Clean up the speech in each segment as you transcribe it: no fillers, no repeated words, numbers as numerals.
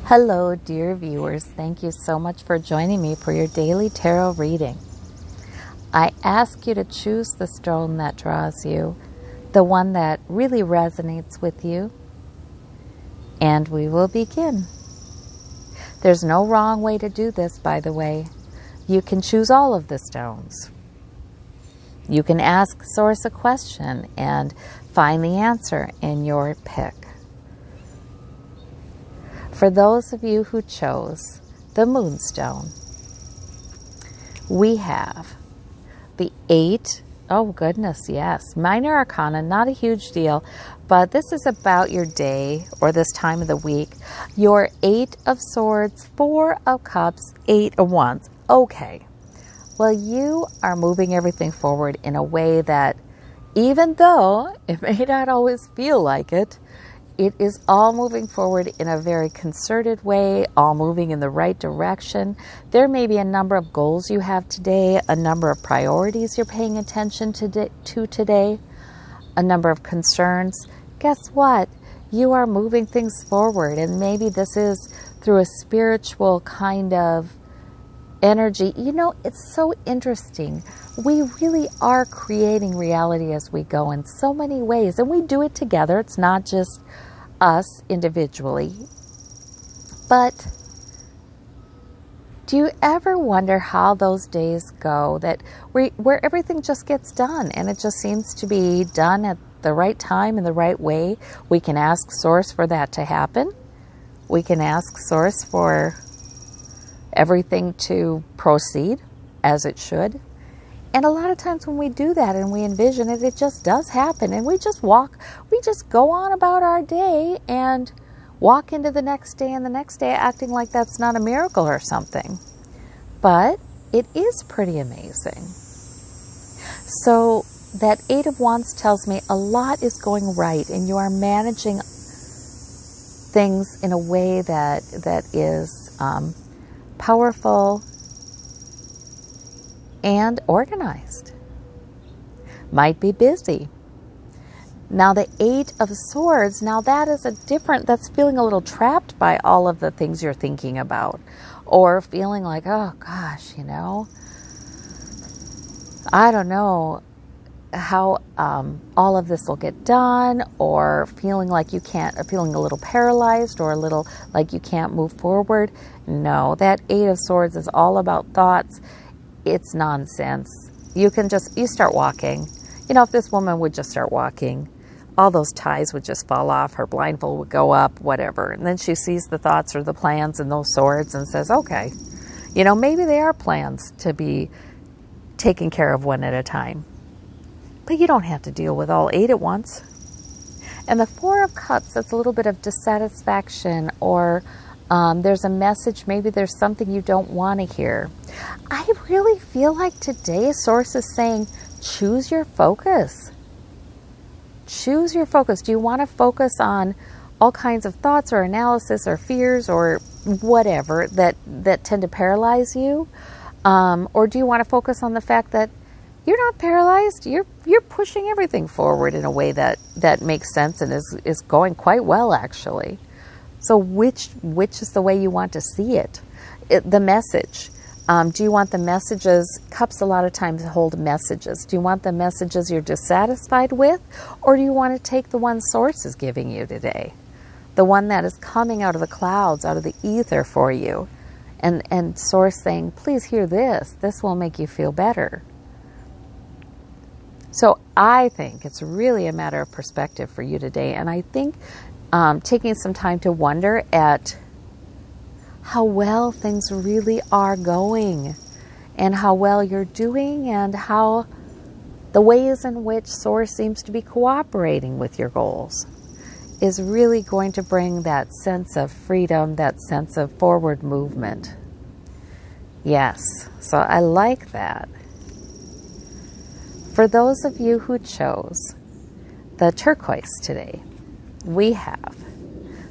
Hello, dear viewers. Thank you so much for joining me for your daily tarot reading. I ask you to choose the stone that draws you, the one that really resonates with you, and we will begin. There's no wrong way to do this, by the way. You can choose all of the stones. You can ask Source a question and find the answer in your pick. For those of you who chose the moonstone, we have the 8, oh goodness, yes, minor arcana, not a huge deal, but this is about your day or this time of the week. Your 8 of Swords, 4 of Cups, 8 of Wands. Okay, well, you are moving everything forward in a way that, even though it may not always feel like it, it is all moving forward in a very concerted way, all moving in the right direction. There may be a number of goals you have today, a number of priorities you're paying attention to today, a number of concerns. Guess what? You are moving things forward, and maybe this is through a spiritual kind of energy. You know, it's so interesting. We really are creating reality as we go in so many ways, and we do it together. It's not just us individually. But do you ever wonder how those days go that where everything just gets done and it just seems to be done at the right time in the right way? We can ask Source for that to happen. We can ask Source for everything to proceed as it should. And a lot of times when we do that and we envision it, it just does happen. And we just go on about our day and walk into the next day and the next day acting like that's not a miracle or something. But it is pretty amazing. So that 8 of Wands tells me a lot is going right and you are managing things in a way that is powerful and organized. Might be busy. Now the 8 of Swords, now that is that's feeling a little trapped by all of the things you're thinking about, or feeling like, oh gosh, you know, I don't know how all of this will get done, or feeling like you can't, feeling a little paralyzed or a little like you can't move forward. No, that 8 of Swords is all about thoughts. It's nonsense. You start walking. You know, if this woman would just start walking, all those ties would just fall off, her blindfold would go up, whatever. And then she sees the thoughts or the plans in those swords and says, okay, you know, maybe they are plans to be taken care of one at a time. But you don't have to deal with all 8 at once. And the 4 of Cups, that's a little bit of dissatisfaction, or there's a message, maybe there's something you don't want to hear. I really feel like today Source is saying, choose your focus. Choose your focus. Do you want to focus on all kinds of thoughts or analysis or fears or whatever that tend to paralyze you? Or do you want to focus on the fact that you're not paralyzed? You're pushing everything forward in a way that makes sense and is going quite well, actually. So which is the way you want to see it? The message. Do you want the messages? Cups a lot of times hold messages. Do you want the messages you're dissatisfied with? Or do you want to take the one Source is giving you today? The one that is coming out of the clouds, out of the ether for you. And Source saying, please hear this. This will make you feel better. So I think it's really a matter of perspective for you today. And I think taking some time to wonder at how well things really are going and how well you're doing and how the ways in which Source seems to be cooperating with your goals is really going to bring that sense of freedom, that sense of forward movement. Yes, so I like that. For those of you who chose the turquoise today, we have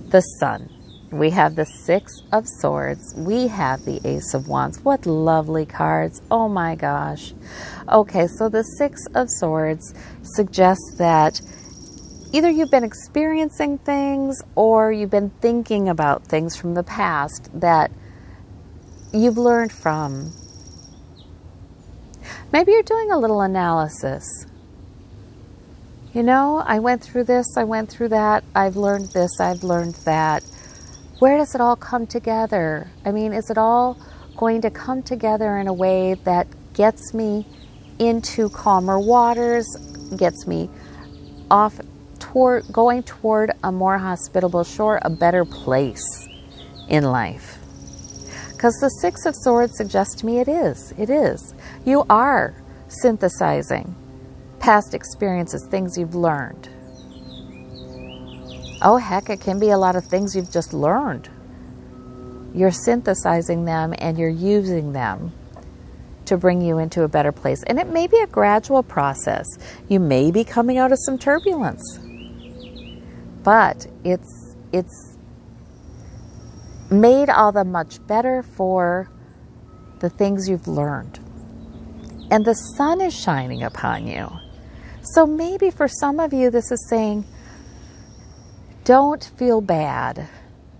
the Sun. We have the 6 of Swords. We have the Ace of Wands. What lovely cards. Oh my gosh. Okay, so the 6 of Swords suggests that either you've been experiencing things or you've been thinking about things from the past that you've learned from. Maybe you're doing a little analysis. You know, I went through this, I went through that, I've learned this, I've learned that. Where does it all come together? I mean, is it all going to come together in a way that gets me into calmer waters, gets me off going toward a more hospitable shore, a better place in life? Because the Six of Swords suggests to me it is. It is. You are synthesizing past experiences, things you've learned. Oh, heck, it can be a lot of things you've just learned. You're synthesizing them and you're using them to bring you into a better place. And it may be a gradual process. You may be coming out of some turbulence. But it's made all the much better for the things you've learned. And the sun is shining upon you. So maybe for some of you, this is saying, don't feel bad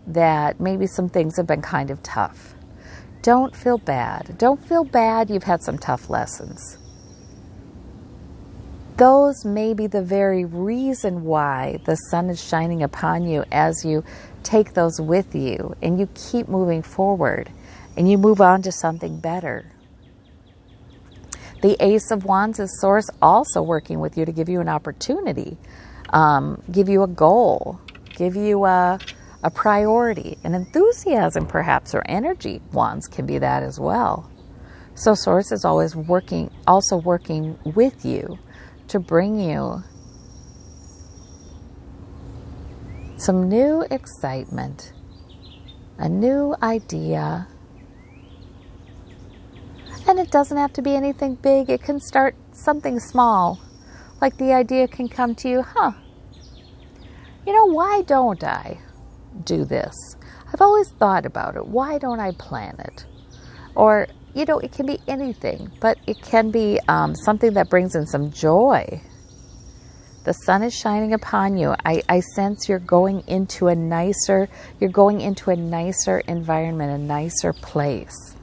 that maybe some things have been kind of tough. Don't feel bad. Don't feel bad you've had some tough lessons. Those may be the very reason why the sun is shining upon you as you take those with you and you keep moving forward and you move on to something better. The Ace of Wands is Source also working with you to give you an opportunity, give you a goal, give you a priority, an enthusiasm perhaps, or energy. Wands can be that as well. So Source is always also working with you to bring you some new excitement, a new idea. And it doesn't have to be anything big. It can start something small. Like the idea can come to you, you know, why don't I do this? I've always thought about it. Why don't I plan it? Or, you know, it can be anything, but it can be something that brings in some joy. The sun is shining upon you. I sense you're going into a nicer environment, a nicer place.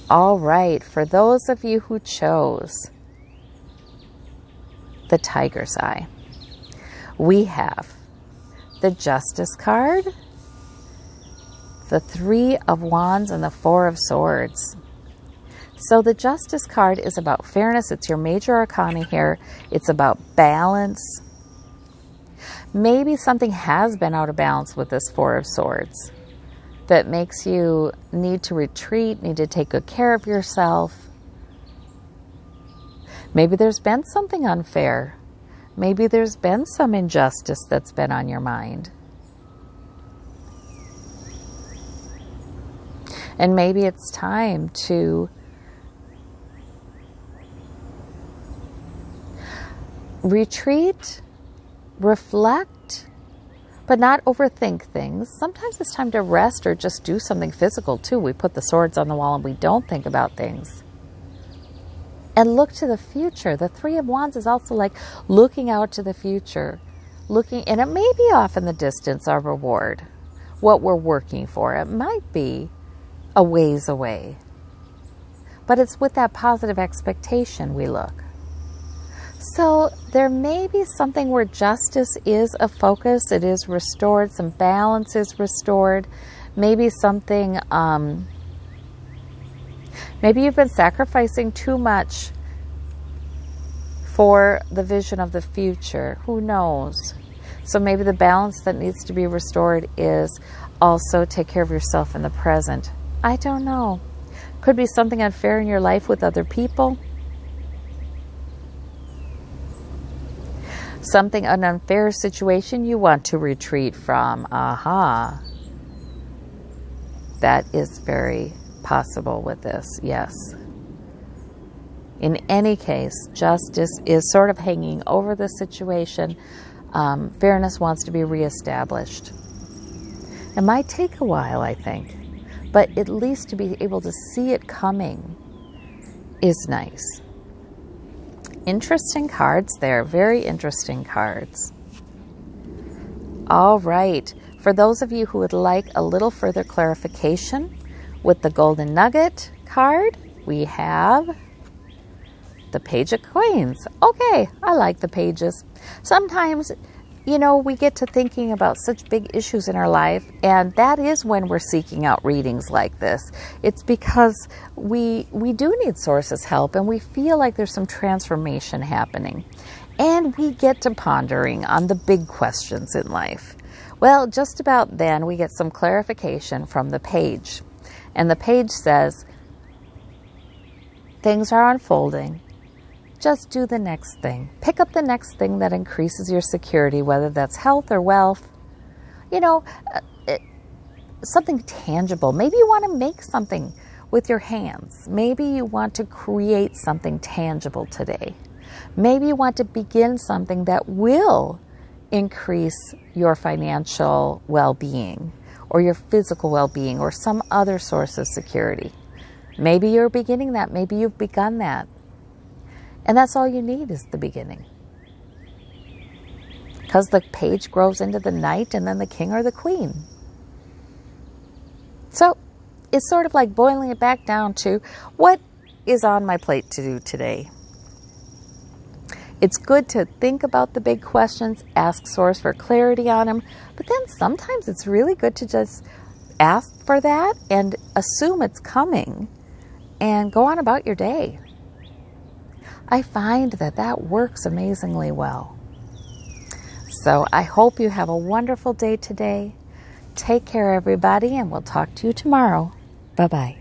All right, for those of you who chose the Tiger's Eye, we have the Justice card, the Three of Wands, and the Four of Swords. So the Justice card is about fairness. It's your major arcana here. It's about balance. Maybe something has been out of balance with this Four of Swords that makes you need to retreat, need to take good care of yourself. Maybe there's been something unfair. Maybe there's been some injustice that's been on your mind. And maybe it's time to retreat, reflect, but not overthink things. Sometimes it's time to rest or just do something physical too. We put the swords on the wall and we don't think about things. And look to the future. The Three of Wands is also like looking out to the future. And it may be off in the distance, our reward, what we're working for. It might be a ways away. But it's with that positive expectation we look. So there may be something where justice is a focus. It is restored. Some balance is restored. Maybe something, maybe you've been sacrificing too much for the vision of the future. Who knows? So maybe the balance that needs to be restored is also take care of yourself in the present. I don't know. Could be something unfair in your life with other people. Something, an unfair situation you want to retreat from. Aha. That is very possible with this, yes. In any case, justice is sort of hanging over the situation. Fairness wants to be reestablished. It might take a while, I think, but at least to be able to see it coming is nice. interesting cards there. Very interesting cards. All right. For those of you who would like a little further clarification with the Golden Nugget card, we have the Page of Coins. Okay, I like the pages. Sometimes, you know, we get to thinking about such big issues in our life, and that is when we're seeking out readings like this. It's because we do need sources' help, and we feel like there's some transformation happening. And we get to pondering on the big questions in life. Well, just about then, we get some clarification from the page. And the page says, things are unfolding. Just do the next thing. Pick up the next thing that increases your security, whether that's health or wealth. You know, something tangible. Maybe you want to make something with your hands. Maybe you want to create something tangible today. Maybe you want to begin something that will increase your financial well-being or your physical well-being or some other source of security. Maybe you're beginning that. Maybe you've begun that. And that's all you need is the beginning. Because the page grows into the knight and then the king or the queen. So it's sort of like boiling it back down to what is on my plate to do today. It's good to think about the big questions, ask Source for clarity on them, but then sometimes it's really good to just ask for that and assume it's coming and go on about your day. I find that that works amazingly well. So I hope you have a wonderful day today. Take care, everybody, and we'll talk to you tomorrow. Bye-bye.